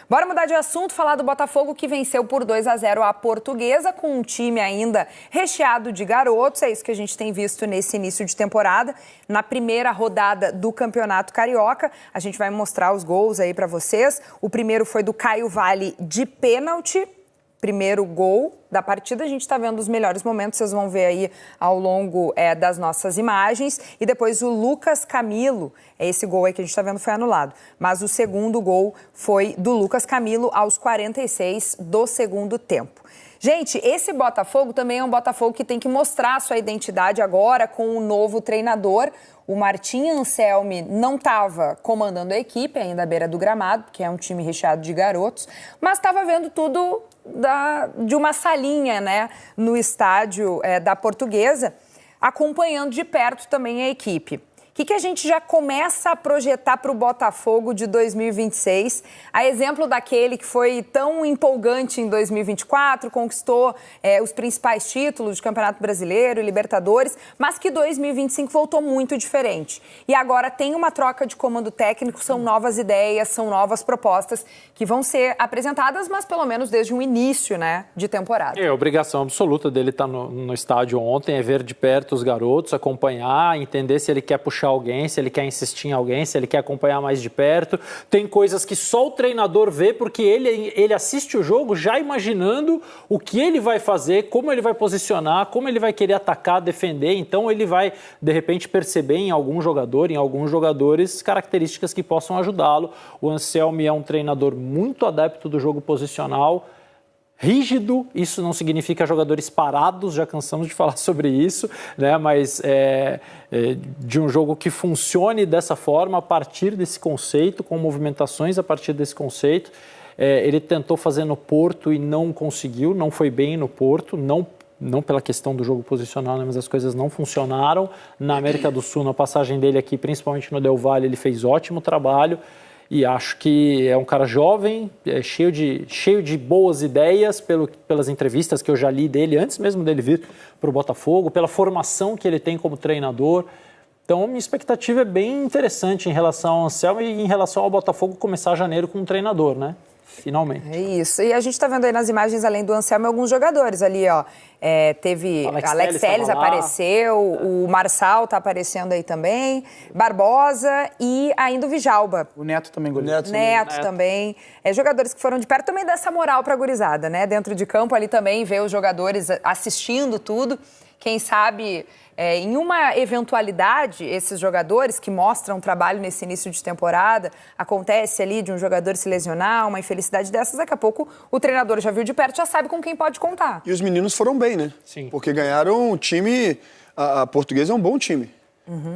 Bora mudar de assunto, falar do Botafogo que venceu por 2-0 a Portuguesa, com um time ainda recheado de garotos. É isso que a gente tem visto nesse início de temporada. Na primeira rodada do Campeonato Carioca, a gente vai mostrar os gols aí para vocês. O primeiro foi do Caio Valle de pênalti. Primeiro gol da partida, a gente está vendo os melhores momentos, vocês vão ver aí ao longo das nossas imagens. E depois o Lucas Camilo, esse gol aí que a gente está vendo foi anulado. Mas o segundo gol foi do Lucas Camilo aos 46 do segundo tempo. Gente, esse Botafogo também é um Botafogo que tem que mostrar sua identidade agora com um novo treinador. O Martim Anselmi não estava comandando a equipe ainda à beira do gramado, porque é um time recheado de garotos, mas estava vendo tudo de uma salinha, né, no estádio da Portuguesa, acompanhando de perto também a equipe. O que a gente já começa a projetar para o Botafogo de 2026? A exemplo daquele que foi tão empolgante em 2024, conquistou os principais títulos de Campeonato Brasileiro e Libertadores, mas que 2025 voltou muito diferente. E agora tem uma troca de comando técnico, são novas ideias, são novas propostas que vão ser apresentadas, mas pelo menos desde o início, né, de temporada. A obrigação absoluta dele estar no estádio ontem é ver de perto os garotos, acompanhar, entender se ele quer puxar alguém, se ele quer insistir em alguém, se ele quer acompanhar mais de perto. Tem coisas que só o treinador vê, porque ele assiste o jogo já imaginando o que ele vai fazer, como ele vai posicionar, como ele vai querer atacar, defender. Então ele vai, de repente, perceber em alguns jogadores, características que possam ajudá-lo. O Anselmi é um treinador muito adepto do jogo posicional, rígido. Isso não significa jogadores parados, já cansamos de falar sobre isso, né? Mas de um jogo que funcione dessa forma, a partir desse conceito, com movimentações a partir desse conceito. Ele tentou fazer no Porto e não conseguiu, não foi bem no Porto, não pela questão do jogo posicional, né, mas as coisas não funcionaram. Na América do Sul, na passagem dele aqui, principalmente no Del Valle, ele fez ótimo trabalho. E acho que é um cara jovem, cheio de boas ideias, pelas entrevistas que eu já li dele, antes mesmo dele vir para o Botafogo, pela formação que ele tem como treinador. Então, minha expectativa é bem interessante em relação ao Anselmo e em relação ao Botafogo começar janeiro com um treinador, né? Finalmente. É isso. E a gente está vendo aí nas imagens, além do Anselmo, alguns jogadores ali, ó. Teve Alex Telles apareceu, o Marçal está aparecendo aí também, Barbosa e ainda o Vijalba. O Neto também, goleiro. Neto também. Jogadores que foram de perto, também dessa moral para a gurizada, né? Dentro de campo ali também, ver os jogadores assistindo tudo. Quem sabe, em uma eventualidade, esses jogadores que mostram trabalho nesse início de temporada, acontece ali de um jogador se lesionar, uma infelicidade dessas, daqui a pouco o treinador já viu de perto, já sabe com quem pode contar. E os meninos foram bem, né? Sim. Porque ganharam um time, a Portuguesa é um bom time.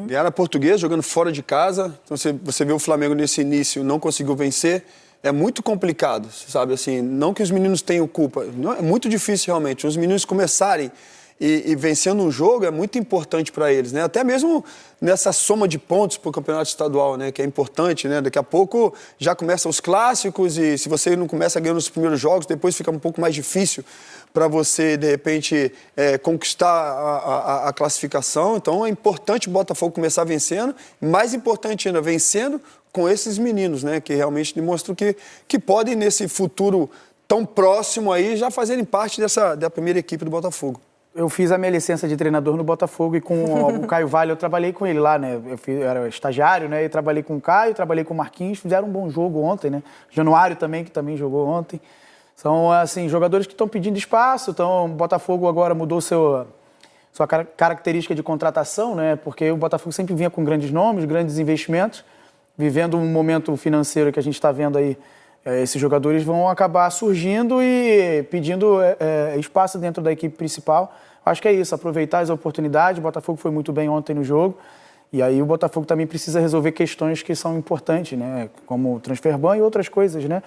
Ganharam a Portuguesa jogando fora de casa, então você vê o Flamengo nesse início, não conseguiu vencer. É muito complicado, sabe? Assim, não que os meninos tenham culpa, não, é muito difícil realmente. Os meninos começarem e vencendo um jogo é muito importante para eles, né? Até mesmo nessa soma de pontos para o campeonato estadual, né? Que é importante, né? Daqui a pouco já começam os clássicos e se você não começa ganhando os primeiros jogos, depois fica um pouco mais difícil para você, de repente, conquistar a classificação. Então é importante o Botafogo começar vencendo, mais importante ainda, vencendo com esses meninos, né? Que realmente demonstram que podem, nesse futuro tão próximo aí, já fazerem parte da primeira equipe do Botafogo. Eu fiz a minha licença de treinador no Botafogo e com o Caio Valle eu trabalhei com ele lá, né? Eu era estagiário, né? E trabalhei com o Caio, trabalhei com o Marquinhos, fizeram um bom jogo ontem, né? Januário também, que também jogou ontem. São, assim, jogadores que estão pedindo espaço, então o Botafogo agora mudou sua característica de contratação, né? Porque o Botafogo sempre vinha com grandes nomes, grandes investimentos, vivendo um momento financeiro que a gente está vendo aí. Esses jogadores vão acabar surgindo e pedindo espaço dentro da equipe principal. Acho que é isso, aproveitar as oportunidades. O Botafogo foi muito bem ontem no jogo. E aí o Botafogo também precisa resolver questões que são importantes, né? Como o transfer ban e outras coisas, né?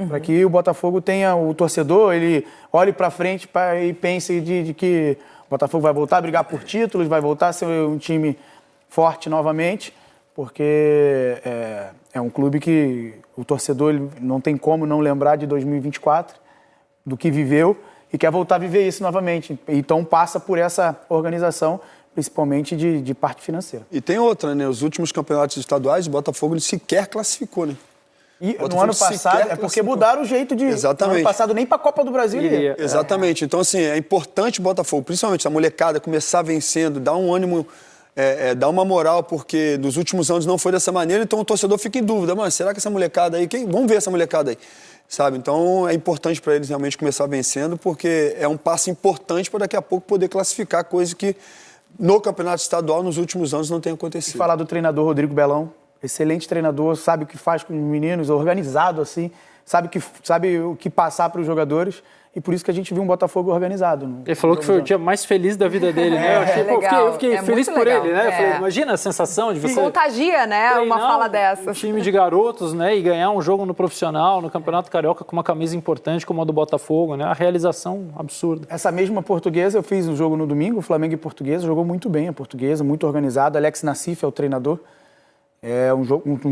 Para que o Botafogo tenha, o torcedor, ele olhe para frente e pense de que o Botafogo vai voltar a brigar por títulos, vai voltar a ser um time forte novamente, porque é um clube que o torcedor ele não tem como não lembrar de 2024, do que viveu, e quer voltar a viver isso novamente. Então passa por essa organização, principalmente de parte financeira. E tem outra, né? Os últimos campeonatos estaduais, o Botafogo ele sequer classificou, né? E no ano passado, é porque mudaram o jeito de... Exatamente. No ano passado, nem pra Copa do Brasil ia. Exatamente. Então, assim, é importante o Botafogo, principalmente a molecada, começar vencendo, dar um ânimo, dar uma moral, porque nos últimos anos não foi dessa maneira, então o torcedor fica em dúvida. Mas será que essa molecada aí... Vamos ver essa molecada aí. Sabe? Então, é importante para eles realmente começar vencendo, porque é um passo importante para daqui a pouco poder classificar, coisa que no campeonato estadual nos últimos anos não tem acontecido. E falar do treinador Rodrigo Belão. Excelente treinador, sabe o que faz com os meninos, organizado assim, sabe o que passar para os jogadores, e por isso que a gente viu um Botafogo organizado. Ele falou que foi o dia mais feliz da vida dele, né? Eu fiquei feliz por ele, né? Eu falei, imagina a sensação de você... Contagia, né? Uma fala dessa. Um time de garotos, né? E ganhar um jogo no profissional, no Campeonato Carioca, com uma camisa importante como a do Botafogo, né? A realização absurda. Essa mesma Portuguesa, eu fiz um jogo no domingo, Flamengo e Portuguesa, jogou muito bem a Portuguesa, muito organizado. Alex Nassif é o treinador. É um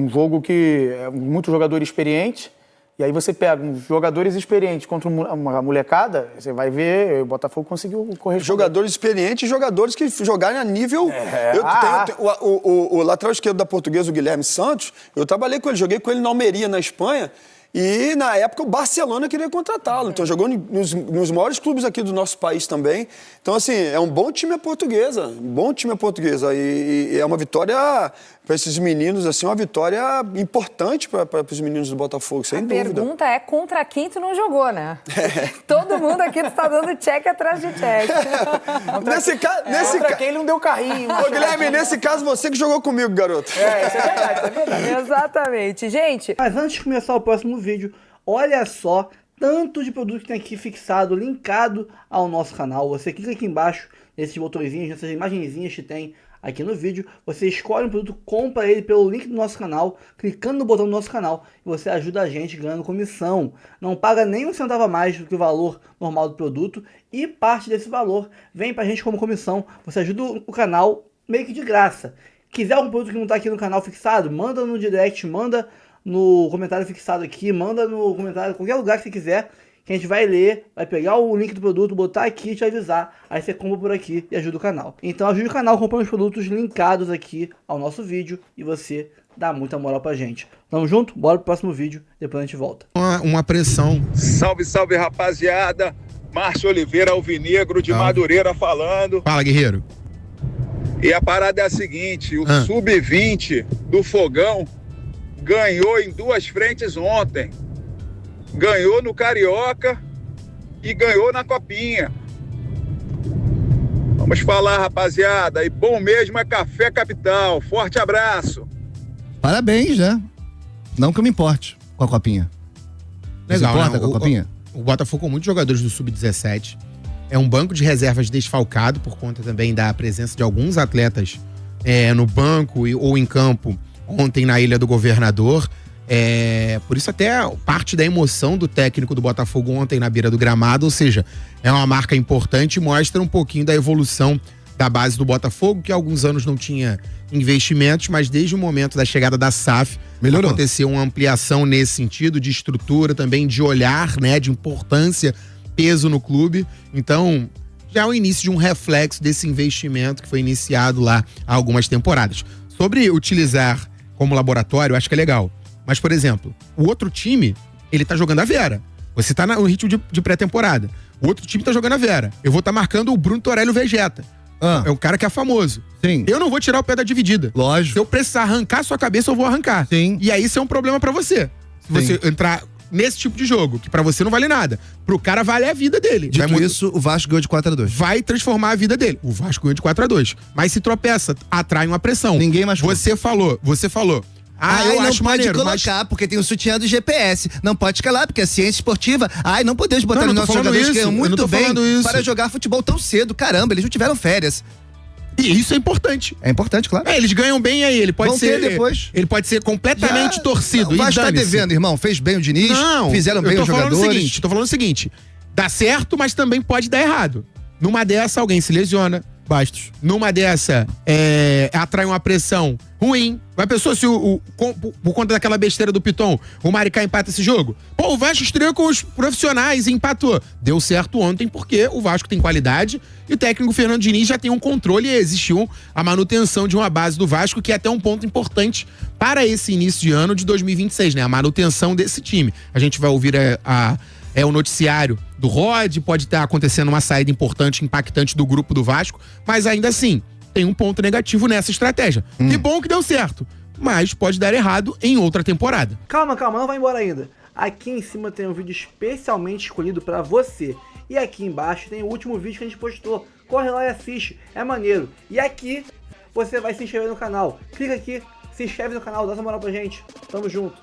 jogo que é muito jogador experiente, e aí você pega uns jogadores experientes contra uma molecada, você vai ver, o Botafogo conseguiu corresponder. Jogadores experientes e jogadores que jogarem a nível... O lateral esquerdo da Portuguesa, o Guilherme Santos, eu trabalhei com ele, joguei com ele na Almeria, na Espanha, e na época o Barcelona queria contratá-lo. Então jogou nos maiores clubes aqui do nosso país também. Então, assim, é um bom time a Portuguesa. Um bom time a Portuguesa. E é uma vitória para esses meninos, assim, uma vitória importante para os meninos do Botafogo, sem dúvida. A pergunta é contra quem tu não jogou, né? Todo mundo aqui está dando check atrás de check. Contra quem ele não deu carrinho. Ô, Guilherme, nesse caso, você que jogou comigo, garoto. Isso é verdade. Exatamente. Gente... Mas antes de começar o próximo vídeo, olha só tanto de produto que tem aqui fixado, linkado ao nosso canal. Você clica aqui embaixo, nesses botõezinhos, nessas imagenzinhas que tem aqui no vídeo. Você escolhe um produto, compra ele pelo link do nosso canal, clicando no botão do nosso canal, e você ajuda a gente ganhando comissão. Não paga nem um centavo a mais do que o valor normal do produto, e parte desse valor vem pra gente como comissão. Você ajuda o canal meio que de graça. Quiser algum produto que não tá aqui no canal fixado, manda no direct, manda no comentário fixado aqui, manda no comentário, qualquer lugar que você quiser, que a gente vai ler, vai pegar o link do produto, botar aqui e te avisar. Aí você compra por aqui e ajuda o canal. Então ajude o canal comprando os produtos linkados aqui ao nosso vídeo e você dá muita moral pra gente. Tamo junto? Bora pro próximo vídeo, depois a gente volta. Uma pressão. Salve, salve, rapaziada. Márcio Oliveira, Alvinegro de Madureira falando. Fala, guerreiro. E a parada é a seguinte, o Sub-20 do Fogão ganhou em duas frentes ontem. Ganhou no Carioca e ganhou na Copinha. Vamos falar, rapaziada. E bom mesmo é Café Capital. Forte abraço. Parabéns, né? Não que eu me importe com a Copinha. Legal, importa com a Copinha? O Botafogo com muitos jogadores do Sub-17. É um banco de reservas desfalcado por conta também da presença de alguns atletas no banco ou em campo ontem na Ilha do Governador. Por isso até parte da emoção do técnico do Botafogo ontem na beira do gramado, ou seja, é uma marca importante e mostra um pouquinho da evolução da base do Botafogo, que há alguns anos não tinha investimentos, mas desde o momento da chegada da SAF, aconteceu uma ampliação nesse sentido, de estrutura também, de olhar, né, de importância, peso no clube. Então, já é o início de um reflexo desse investimento que foi iniciado lá há algumas temporadas. Sobre utilizar como laboratório, eu acho que é legal. Mas, por exemplo, o outro time, ele tá jogando a Vera. Você tá no ritmo de pré-temporada. O outro time tá jogando a Vera. Eu vou estar marcando o Bruno Torelli Vegeta. É um cara que é famoso. Sim. Eu não vou tirar o pé da dividida. Lógico. Se eu precisar arrancar sua cabeça, eu vou arrancar. Sim. E aí isso é um problema pra você. Se você entrar nesse tipo de jogo, que pra você não vale nada. Pro cara vale a vida dele. Dito isso, o Vasco ganhou de 4-2. Vai transformar a vida dele. O Vasco ganhou de 4-2. Mas se tropeça, atrai uma pressão. Ninguém machucou. Você falou. Eu não acho pode maneiro, colocar, porque tem o sutiã do GPS. Não pode escalar, porque é ciência esportiva. Não podemos botar os nossos jogadores que ganham muito bem para jogar futebol tão cedo. Caramba, eles não tiveram férias. E isso é importante. É importante, claro. Eles ganham bem aí. Ele pode ser depois. Ele pode ser completamente torcido. O Vasco tá devendo, irmão. Fez bem o Diniz, fizeram bem os jogadores. Tô falando o seguinte, dá certo, mas também pode dar errado. Numa dessa, alguém se lesiona, Bastos. Numa dessa, atrai uma pressão ruim. Vai pensou se por conta daquela besteira do Piton, o Maricá empata esse jogo? Pô, o Vasco estreou com os profissionais e empatou. Deu certo ontem porque o Vasco tem qualidade e o técnico Fernando Diniz já tem um controle e existiu a manutenção de uma base do Vasco, que é até um ponto importante para esse início de ano de 2026, né? A manutenção desse time. A gente vai ouvir o noticiário do Rod, pode estar acontecendo uma saída importante, impactante do grupo do Vasco, mas ainda assim, tem um ponto negativo nessa estratégia. Que bom que deu certo, mas pode dar errado em outra temporada. Calma, não vai embora ainda. Aqui em cima tem um vídeo especialmente escolhido pra você. E aqui embaixo tem o último vídeo que a gente postou. Corre lá e assiste, é maneiro. E aqui você vai se inscrever no canal. Clica aqui, se inscreve no canal, dá essa moral pra gente. Tamo junto.